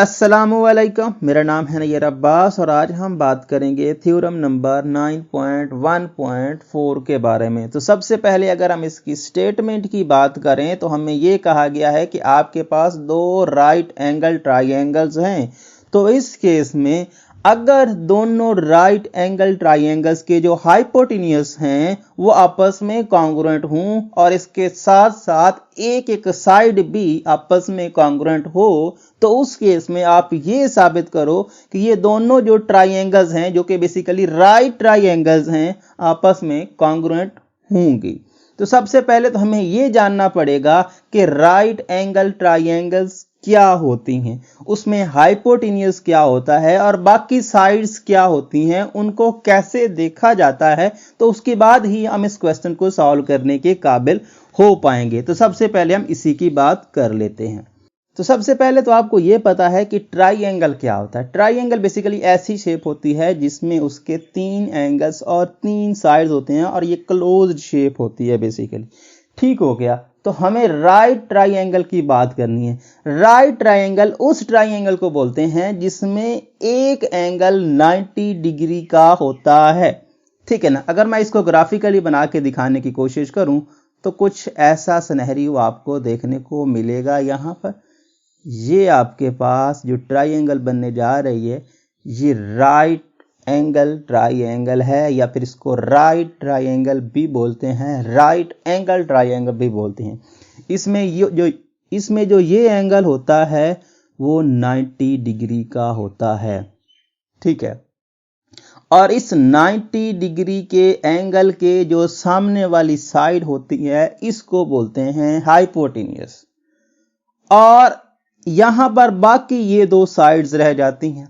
अस्सलामुअलैकुम, मेरा नाम है नैयर अब्बास और आज हम बात करेंगे थ्योरम नंबर 9.1.4 के बारे में। तो सबसे पहले अगर हम इसकी स्टेटमेंट की बात करें तो हमें ये कहा गया है कि आपके पास दो राइट एंगल ट्राइंगल्स हैं। तो इस केस में अगर दोनों राइट एंगल ट्राइंगल्स के जो हाइपोटेन्यूज हैं वो आपस में कॉन्ग्रुएंट हों और इसके साथ साथ एक एक साइड भी आपस में कॉन्ग्रुएंट हो, तो उस केस में आप ये साबित करो कि ये दोनों जो ट्राइंगल्स हैं जो कि बेसिकली राइट ट्राइंगल्स हैं आपस में कॉन्ग्रुएंट होंगे। तो सबसे पहले तो हमें ये जानना पड़ेगा कि राइट एंगल ट्राइंगल्स क्या होती हैं, उसमें हाइपोटेन्यूज क्या होता है और बाकी साइड्स क्या होती हैं, उनको कैसे देखा जाता है। तो उसके बाद ही हम इस क्वेश्चन को सॉल्व करने के काबिल हो पाएंगे। तो सबसे पहले हम इसी की बात कर लेते हैं। तो सबसे पहले तो आपको यह पता है कि ट्राइंगल क्या होता है। ट्राइंगल बेसिकली ऐसी शेप होती है जिसमें उसके 3 एंगल्स और 3 साइड्स होते हैं और ये क्लोज्ड शेप होती है बेसिकली। ठीक हो गया। तो हमें राइट ट्राइंगल की बात करनी है। राइट ट्राइंगल उस ट्राइंगल को बोलते हैं जिसमें एक एंगल 90 डिग्री का होता है। ठीक है ना। अगर मैं इसको ग्राफिकली बना के दिखाने की कोशिश करूं तो कुछ ऐसा सिनेरियो आपको देखने को मिलेगा। यहां पर ये आपके पास जो ट्राइंगल बनने जा रही है ये राइट एंगल ट्राइंगल है, या फिर इसको राइट ट्राइंगल भी बोलते हैं, राइट एंगल ट्राइंगल भी बोलते हैं। इसमें जो ये एंगल होता है वो 90 डिग्री का होता है। ठीक है। और इस 90 डिग्री के एंगल के जो सामने वाली साइड होती है इसको बोलते हैं हाइपोटेन्यूज, और यहां पर बाकी ये दो साइड्स रह जाती हैं।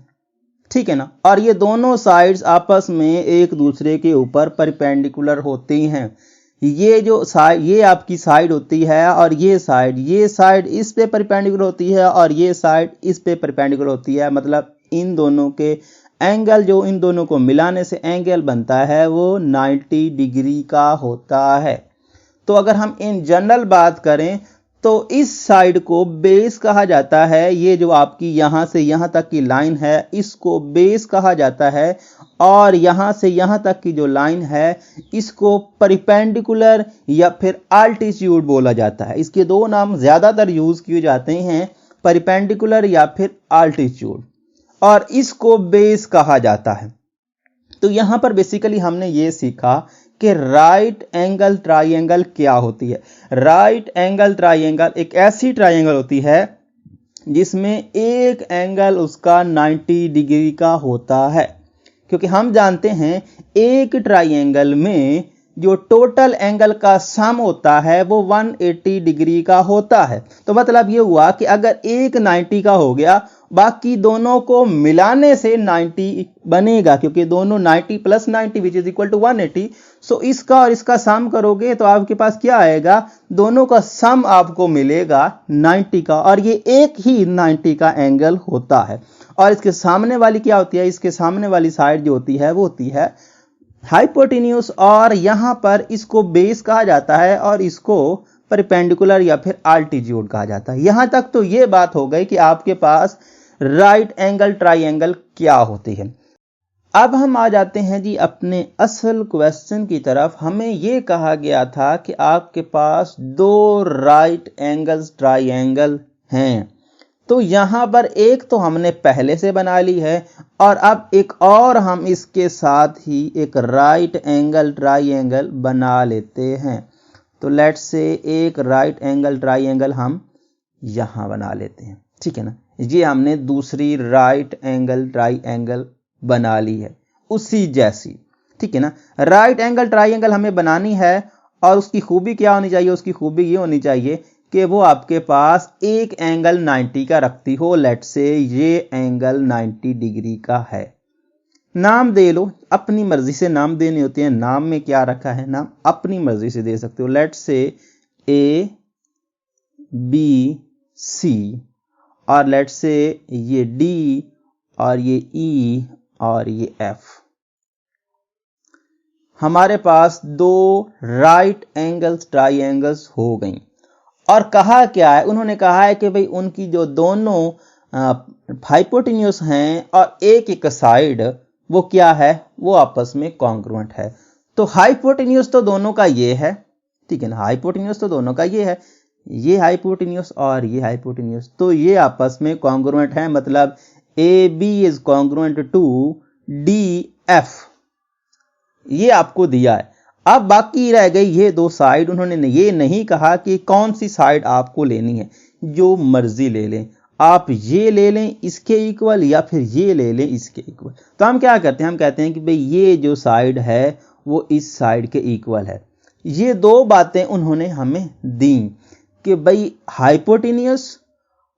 ठीक है ना। और ये दोनों साइड्स आपस में एक दूसरे के ऊपर परपेंडिकुलर होती हैं। ये आपकी साइड होती है और ये साइड इस पे परपेंडिकुलर होती है और ये साइड इस पे परपेंडिकुलर होती है। मतलब इन दोनों के एंगल जो इन दोनों को मिलाने से एंगल बनता है वो 90 डिग्री का होता है। तो अगर हम इन जनरल बात करें तो इस साइड को बेस कहा जाता है। ये जो आपकी यहां से यहां तक की लाइन है इसको बेस कहा जाता है, और यहां से यहां तक की जो लाइन है इसको परपेंडिकुलर या फिर अल्टीट्यूड बोला जाता है। इसके दो नाम ज्यादातर यूज किए जाते हैं, परपेंडिकुलर या फिर अल्टीट्यूड, और इसको बेस कहा जाता है। तो यहां पर बेसिकली हमने ये सीखा कि राइट एंगल ट्राइंगल क्या होती है। राइट एंगल ट्राइंगल एक ऐसी ट्राइंगल होती है जिसमें एक एंगल उसका 90 डिग्री का होता है, क्योंकि हम जानते हैं एक ट्राइंगल में जो टोटल एंगल का सम होता है वो 180 डिग्री का होता है। तो मतलब ये हुआ कि अगर एक 90 का हो गया बाकी दोनों को मिलाने से 90 बनेगा, क्योंकि दोनों 90 plus 90 which is equal to 180। So इसका और इसका सम करोगे तो आपके पास क्या आएगा, दोनों का सम आपको मिलेगा 90 का, और ये एक ही 90 का एंगल होता है। और इसके सामने वाली क्या होती है, इसके सामने वाली साइड जो होती है वो होती है हाइपोटेन्यूज, और यहां पर इसको बेस कहा जाता है और इसको परपेंडिकुलर या फिर अल्टीट्यूड कहा जाता है। यहां तक तो ये बात हो गई कि आपके पास राइट एंगल ट्राइंगल क्या होती है। अब हम आ जाते हैं जी अपने असल क्वेश्चन की तरफ। हमें यह कहा गया था कि आपके पास दो राइट एंगल्स ट्राइंगल हैं। तो यहां पर एक तो हमने पहले से बना ली है और अब एक और हम इसके साथ ही एक राइट एंगल ट्राइंगल बना लेते हैं। तो लेट्स से एक राइट एंगल ट्राइंगल हम यहां बना लेते हैं। ठीक है ना। ये हमने दूसरी राइट एंगल ट्राइंगल बना ली है उसी जैसी। ठीक है ना। राइट एंगल ट्राइंगल हमें बनानी है और उसकी खूबी क्या होनी चाहिए, उसकी खूबी ये होनी चाहिए कि वो आपके पास एक एंगल 90 का रखती हो। लेट्स से ये एंगल 90 डिग्री का है। नाम दे लो, अपनी मर्जी से नाम देने होते हैं। नाम में क्या रखा है, नाम अपनी मर्जी से दे सकते हो। लेट्स से ए बी सी, और लेट्स से ये डी और ये ई और ये एफ। हमारे पास दो राइट एंगल्स ट्राइंगल्स हो गई। और कहा क्या है, उन्होंने कहा है कि भाई उनकी जो दोनों हाइपोटेन्यूस हैं और एक साइड वो क्या है, वो आपस में कॉन्ग्रुएंट है। तो हाइपोटेन्यूस तो दोनों का ये है, ठीक है ना, हाइपोटेन्यूस तो दोनों का ये है, ये हाइपोटेन्यूस और ये हाइपोटेन्यूस, तो ये आपस में कॉन्ग्रुएंट है, मतलब A B is congruent to D F, ये आपको दिया है। अब बाकी रह गई ये दो साइड, उन्होंने ये नहीं कहा कि कौन सी साइड आपको लेनी है, जो मर्जी ले लें, आप ये ले लें इसके इक्वल या फिर ये ले लें इसके इक्वल। तो हम क्या करते हैं, हम कहते हैं कि भाई ये जो साइड है वो इस साइड के इक्वल है। ये दो बातें उन्होंने हमें दी कि भाई हाइपोटेन्यूस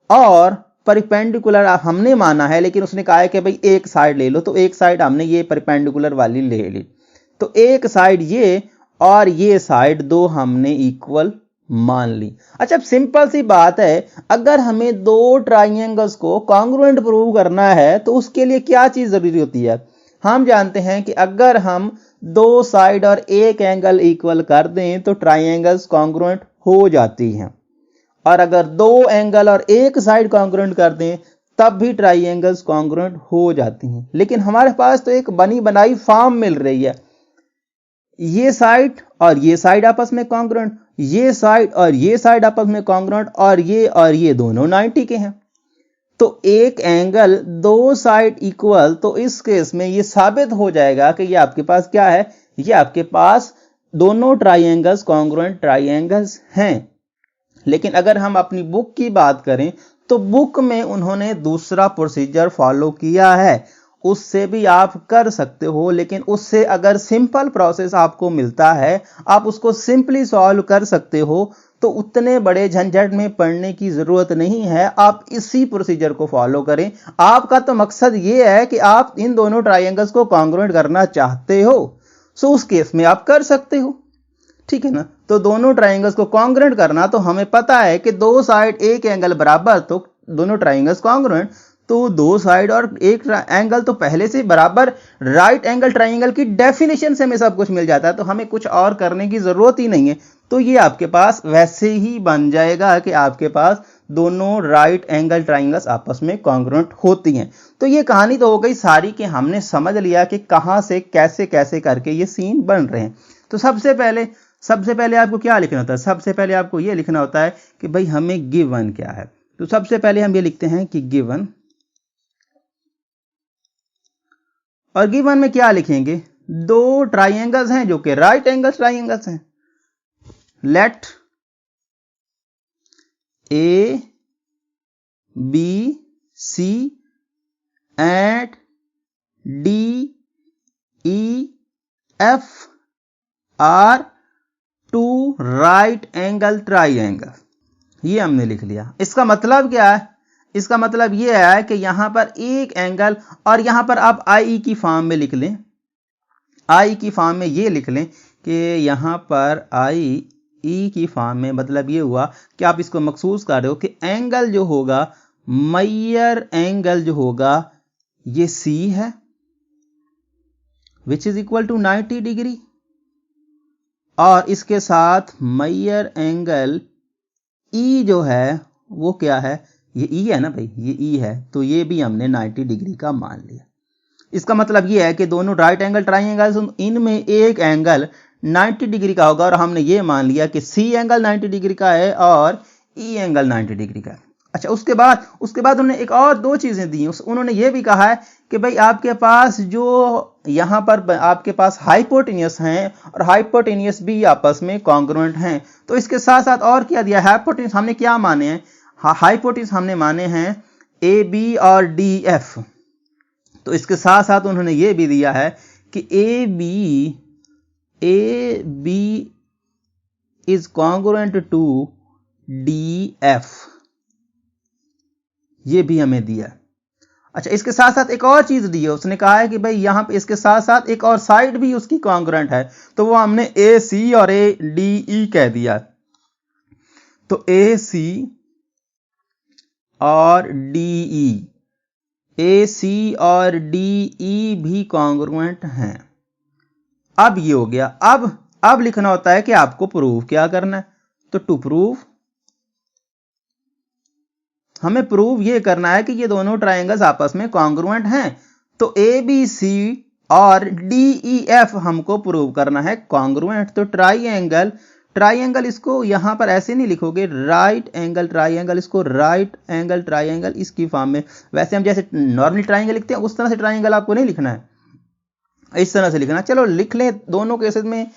और परपेंडिकुलर हमने माना है, लेकिन उसने कहा है कि भाई एक साइड ले लो, तो एक साइड हमने ये परपेंडिकुलर वाली ले ली, तो एक साइड ये और ये साइड दो हमने इक्वल मान ली। अच्छा, अब सिंपल सी बात है, अगर हमें दो ट्राइंगल्स को कॉन्ग्रुएंट प्रूव करना है तो उसके लिए क्या चीज जरूरी होती है, हम जानते हैं कि अगर हम दो साइड और एक एंगल इक्वल कर दें तो ट्राइंगल्स कॉन्ग्रुएंट हो जाती हैं, और अगर दो एंगल और एक साइड कॉन्ग्रुएंट कर दें तब भी ट्राइंगल्स कॉन्ग्रुएंट हो जाती हैं। लेकिन हमारे पास तो एक बनी बनाई फॉर्म मिल रही है, ये साइड और ये साइड आपस में कॉन्ग्रुएंट, ये साइड और ये साइड आपस में कॉन्ग्रुएंट, और ये दोनों 90 के हैं। तो एक एंगल दो साइड इक्वल, तो इस केस में ये साबित हो जाएगा कि ये आपके पास क्या है, ये आपके पास दोनों ट्राइंगल्स कॉन्ग्रुएंट ट्राइंगल्स हैं। लेकिन अगर हम अपनी बुक की बात करें तो बुक में उन्होंने दूसरा प्रोसीजर फॉलो किया है, उससे भी आप कर सकते हो, लेकिन उससे अगर सिंपल प्रोसेस आपको मिलता है, आप उसको सिंपली सॉल्व कर सकते हो, तो उतने बड़े झंझट में पड़ने की जरूरत नहीं है, आप इसी प्रोसीजर को फॉलो करें। आपका तो मकसद ये है कि आप इन दोनों ट्राइंगल्स को कॉन्ग्रुएंट करना चाहते हो, सो उस केस में आप कर सकते हो, ठीक है ना। तो दोनों ट्राइंगल्स को कॉन्ग्रुएंट करना, तो हमें पता है कि दो साइड एक एंगल बराबर, तो दोनों ट्राइंगल्स कॉन्ग्रुएंट, तो दो साइड और एक एंगल तो पहले से बराबर, राइट एंगल ट्राइंगल की डेफिनेशन से हमें सब कुछ मिल जाता है, तो हमें कुछ और करने की जरूरत ही नहीं है। तो ये आपके पास वैसे ही बन जाएगा कि आपके पास दोनों राइट एंगल ट्राइंगल्स आपस में कॉन्ग्रुएंट होती हैं। तो ये कहानी तो हो गई सारी कि हमने समझ लिया कि कहां से कैसे कैसे करके ये सीन बन रहे हैं। तो सबसे पहले आपको क्या लिखना होता है, सबसे पहले आपको ये लिखना होता है कि भाई हमें गिवन क्या है। तो सबसे पहले हम ये लिखते हैं कि गिवन, और गिवन में क्या लिखेंगे, दो ट्राइंगल्स हैं जो कि राइट एंगल ट्राइंगल्स हैं। Let A B C and D E F are two right angle triangle, ये हमने लिख लिया। इसका मतलब क्या है, इसका मतलब यह है कि यहां पर एक एंगल, और यहां पर आप आई की फॉर्म में लिख लें, आई की फॉर्म में ये लिख लें कि यहां पर आई ई की फॉर्म में, मतलब ये हुआ कि आप इसको महसूस कर रहे हो कि एंगल जो होगा, मेजर एंगल जो होगा ये सी है, which is equal to 90 degree, और इसके साथ मेजर एंगल ई जो है वो क्या है, ये ई है ना भाई, ये ई है, तो ये भी हमने 90 डिग्री का मान लिया। इसका मतलब ये है कि दोनों राइट एंगल ट्राइंगल्स, इनमें एक एंगल 90 डिग्री का होगा, और हमने ये मान लिया कि सी एंगल 90 डिग्री का है और ई एंगल 90 डिग्री का है। अच्छा, उसके बाद उन्होंने एक और दो चीजें दी। उन्होंने ये भी कहा है कि भाई आपके पास जो यहां पर आपके पास हाइपोटेन्यूस हैं और हाइपोटेन्यूस भी आपस में कॉन्ग्रुएंट हैं। तो इसके साथ साथ और क्या दिया, हाइपोटेन्यूस हमने क्या माने हैं, हाइपोटेन्यूस हमने माने हैं ए बी और डी एफ। तो इसके साथ साथ उन्होंने ये भी दिया है कि A B is congruent to D F, ये भी हमें दिया। अच्छा, इसके साथ साथ एक और चीज दी है, उसने कहा है कि भाई यहां पे इसके साथ साथ एक और साइड भी उसकी कॉन्ग्रुएंट है, तो वो हमने ए सी और ए डी ई कह दिया। तो ए सी और डी ई, ए सी और डी ई भी कॉन्ग्रुएंट हैं। अब ये हो गया। अब लिखना होता है कि आपको प्रूव क्या करना है। तो टू प्रूव हमें प्रूव ये करना है कि ये दोनों ट्राइंगल्स आपस में कॉन्ग्रुएंट हैं। तो ABC और DEF हमको प्रूव करना है कॉन्ग्रुएंट। तो ट्राइंगल इसको यहां पर ऐसे नहीं लिखोगे, राइट एंगल ट्राइंगल, इसको राइट एंगल ट्राइंगल इसकी फॉर्म में। वैसे हम जैसे नॉर्मली ट्राइंगल लिखते हैं उस तरह से ट्राइंगल आपको नहीं लिखना है, इस तरह से लिखना। चलो लिख लें, दोनों केसेस में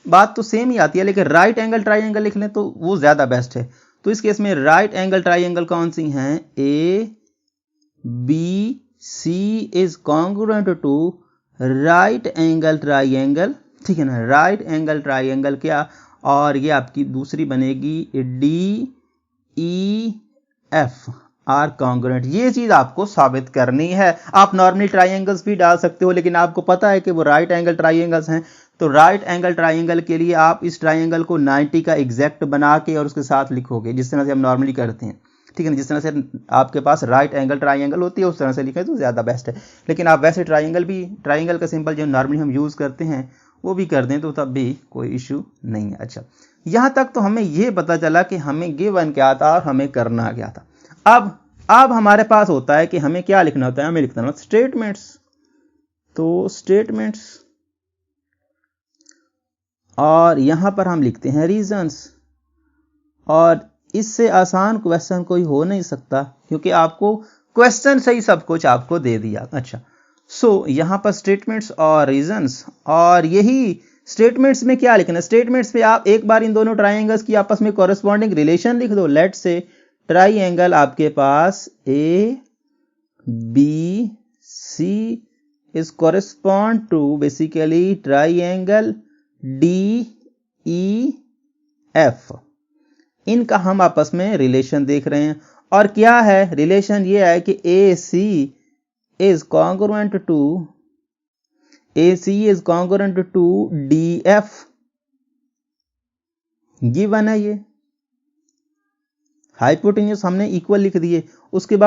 बात तो सेम ही आती है, लेकिन राइट एंगल ट्राइंगल लिख लें तो वो ज्यादा बेस्ट है। तो इस केस में राइट एंगल ट्राइंगल कौन सी हैं? ABC is congruent to right angle triangle, ठीक है ना, राइट एंगल ट्राइंगल क्या, और ये आपकी दूसरी बनेगी DEF आर कॉन्ग्रुएंट। ये चीज आपको साबित करनी है। आप नॉर्मली ट्राइंगल्स भी डाल सकते हो, लेकिन आपको पता है कि वो राइट एंगल ट्राइंगल्स हैं। तो राइट एंगल ट्राइंगल के लिए आप इस ट्राइंगल को 90 का एग्जैक्ट बना के और उसके साथ लिखोगे, जिस तरह से हम नॉर्मली करते हैं, ठीक है ना। जिस तरह से आपके पास राइट एंगल ट्राइंगल होती है उस तरह से लिखें तो ज़्यादा बेस्ट है। लेकिन आप वैसे ट्राइंगल का सिंबल जो नॉर्मली हम यूज़ करते हैं वो भी कर दें तो तब भी कोई इशू नहीं है। अच्छा, यहाँ तक तो हमें ये पता चला कि हमें गिवन क्या था और हमें करना क्या था। अब हमारे पास होता है कि हमें क्या लिखना होता है, हमें लिखना होता है स्टेटमेंट्स। तो स्टेटमेंट्स, और यहां पर हम लिखते हैं रीजंस। और इससे आसान क्वेश्चन कोई हो नहीं सकता, क्योंकि आपको क्वेश्चन से ही सब कुछ आपको दे दिया। अच्छा, सो यहां पर स्टेटमेंट्स और रीजंस, और यही स्टेटमेंट्स में क्या लिखना है, स्टेटमेंट्स में आप एक बार इन दोनों ट्राइंगल्स की आपस में कॉरेस्पॉन्डिंग रिलेशन लिख दो। लेट से ट्राइंगल आपके पास ABC is correspond to basically triangle DEF। इनका हम आपस में रिलेशन देख रहे हैं, और क्या है रिलेशन, ये है कि AC is congruent to DF। Given है ये, हाइपोटेन्यूज हमने इक्वल लिख दिए। उसके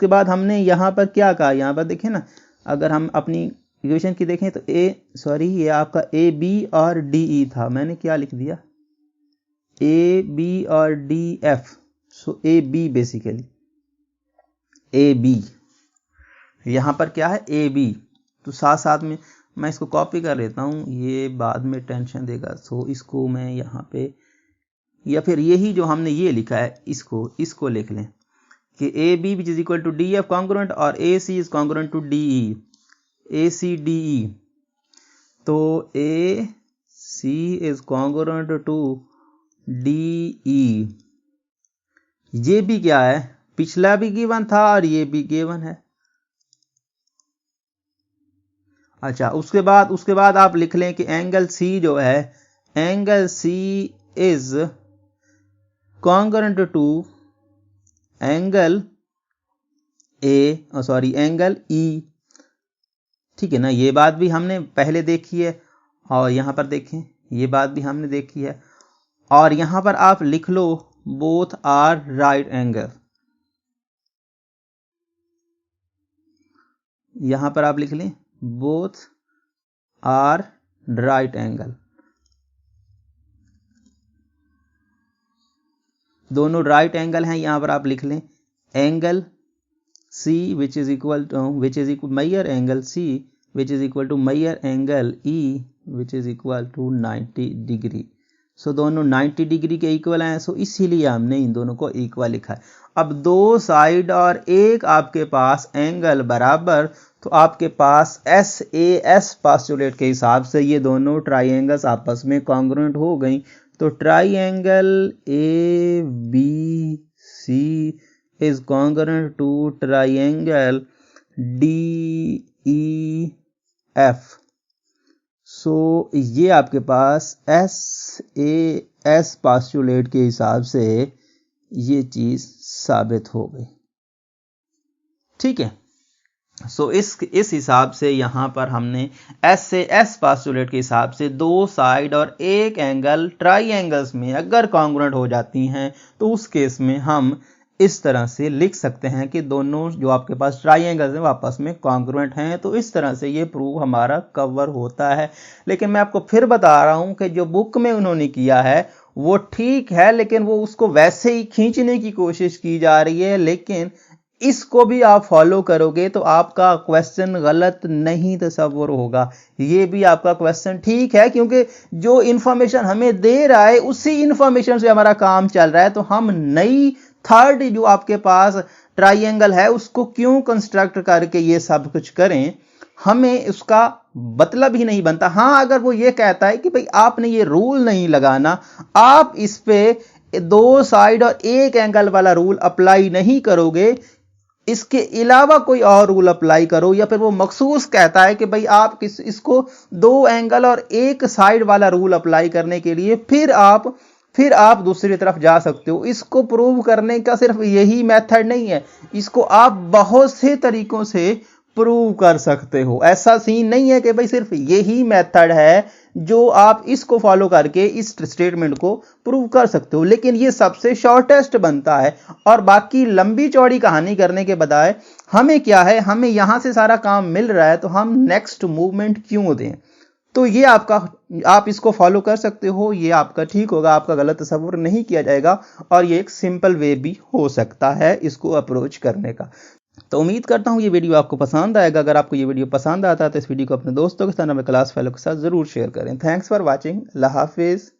बाद हमने यहां पर क्या कहा, यहां पर देखें ना, अगर हम अपनी इक्वेशन की देखें तो ये आपका AB और DE था, मैंने क्या लिख दिया, AB और DF। सो AB बेसिकली AB, यहां पर क्या है AB। तो साथ साथ में मैं इसको कॉपी कर लेता हूं, ये बाद में टेंशन देगा। सो इसको मैं यहां पे, या फिर यही जो हमने ये लिखा है इसको लिख लें कि AB which is equal to DF congruent, और AC is congruent to DE, ACDE। तो AC is congruent to DE। ये भी क्या है, पिछला भी गिवन था और ये भी गिवन है। अच्छा, उसके बाद आप लिख लें कि एंगल C जो है, angle C is congruent to angle angle E, ठीक है ना। ये बात भी हमने पहले देखी है, और यहां पर देखें ये बात भी हमने देखी है। और यहां पर आप लिख लो बोथ आर राइट एंगल, यहां पर आप लिख लें बोथ आर राइट एंगल, दोनों राइट एंगल हैं। यहां पर आप लिख लें angle C which is equal measure angle C which is equal to measure angle E which is equal to 90 degree. So दोनों 90 डिग्री के इक्वल हैं, सो इसीलिए हमने इन दोनों को इक्वल लिखा है। अब दो साइड और एक आपके पास एंगल बराबर, तो आपके पास SAS पोस्टुलेट के हिसाब से ये दोनों ट्राइंगल्स आपस में कॉन्ग्रुएंट हो गई। तो triangle ABC is congruent to triangle DEF। सो ये आपके पास SAS पोस्टुलेट के हिसाब से ये चीज साबित हो गई, ठीक है। सो इस हिसाब से यहां पर हमने SAS पोस्टुलेट के हिसाब से दो साइड और एक एंगल ट्राइंगल्स में अगर कॉन्ग्रुएंट हो जाती हैं तो उस केस में हम इस तरह से लिख सकते हैं कि दोनों जो आपके पास ट्राइंगल्स हैं वो आपस में कॉन्ग्रुएंट हैं। तो इस तरह से ये प्रूव हमारा कवर होता है। लेकिन मैं आपको फिर बता रहा हूं कि जो बुक में उन्होंने किया है वो ठीक है, लेकिन वो उसको वैसे ही खींचने की कोशिश की जा रही है। लेकिन इसको भी आप फॉलो करोगे तो आपका क्वेश्चन गलत नहीं तस्वर होगा। ये भी आपका क्वेश्चन ठीक है, क्योंकि जो इंफॉर्मेशन हमें दे रहा है उसी इंफॉर्मेशन से हमारा काम चल रहा है। तो हम नई थर्ड जो आपके पास ट्राइंगल है उसको क्यों कंस्ट्रक्ट करके ये सब कुछ करें, हमें उसका मतलब ही नहीं बनता। हां, अगर वो ये कहता है कि भाई आपने ये रूल नहीं लगाना, आप इस पे दो साइड और एक एंगल वाला रूल अप्लाई नहीं करोगे, इसके अलावा कोई और रूल अप्लाई करो, या फिर वो मखसूस कहता है कि भाई आप इसको दो एंगल और एक साइड वाला रूल अप्लाई करने के लिए फिर आप दूसरी तरफ जा सकते हो। इसको प्रूव करने का सिर्फ यही मेथड नहीं है, इसको आप बहुत से तरीकों से प्रूव कर सकते हो। ऐसा सीन नहीं है कि भाई सिर्फ यही मेथड है जो आप इसको फॉलो करके इस स्टेटमेंट को प्रूव कर सकते हो, लेकिन ये सबसे शॉर्टेस्ट बनता है। और बाकी लंबी चौड़ी कहानी करने के बजाय हमें क्या है, हमें यहां से सारा काम मिल रहा है, तो हम नेक्स्ट मूवमेंट क्यों दें। तो ये आप इसको फॉलो कर सकते हो, ये आपका ठीक होगा, आपका गलत तस्वुर नहीं किया जाएगा, और ये एक सिंपल वे भी हो सकता है इसको अप्रोच करने का। तो उम्मीद करता हूँ ये वीडियो आपको पसंद आएगा। अगर आपको ये वीडियो पसंद आता है तो इस वीडियो को अपने दोस्तों के साथ, अपने क्लास फेलो के साथ जरूर शेयर करें। Thanks for watching. Allah Hafiz.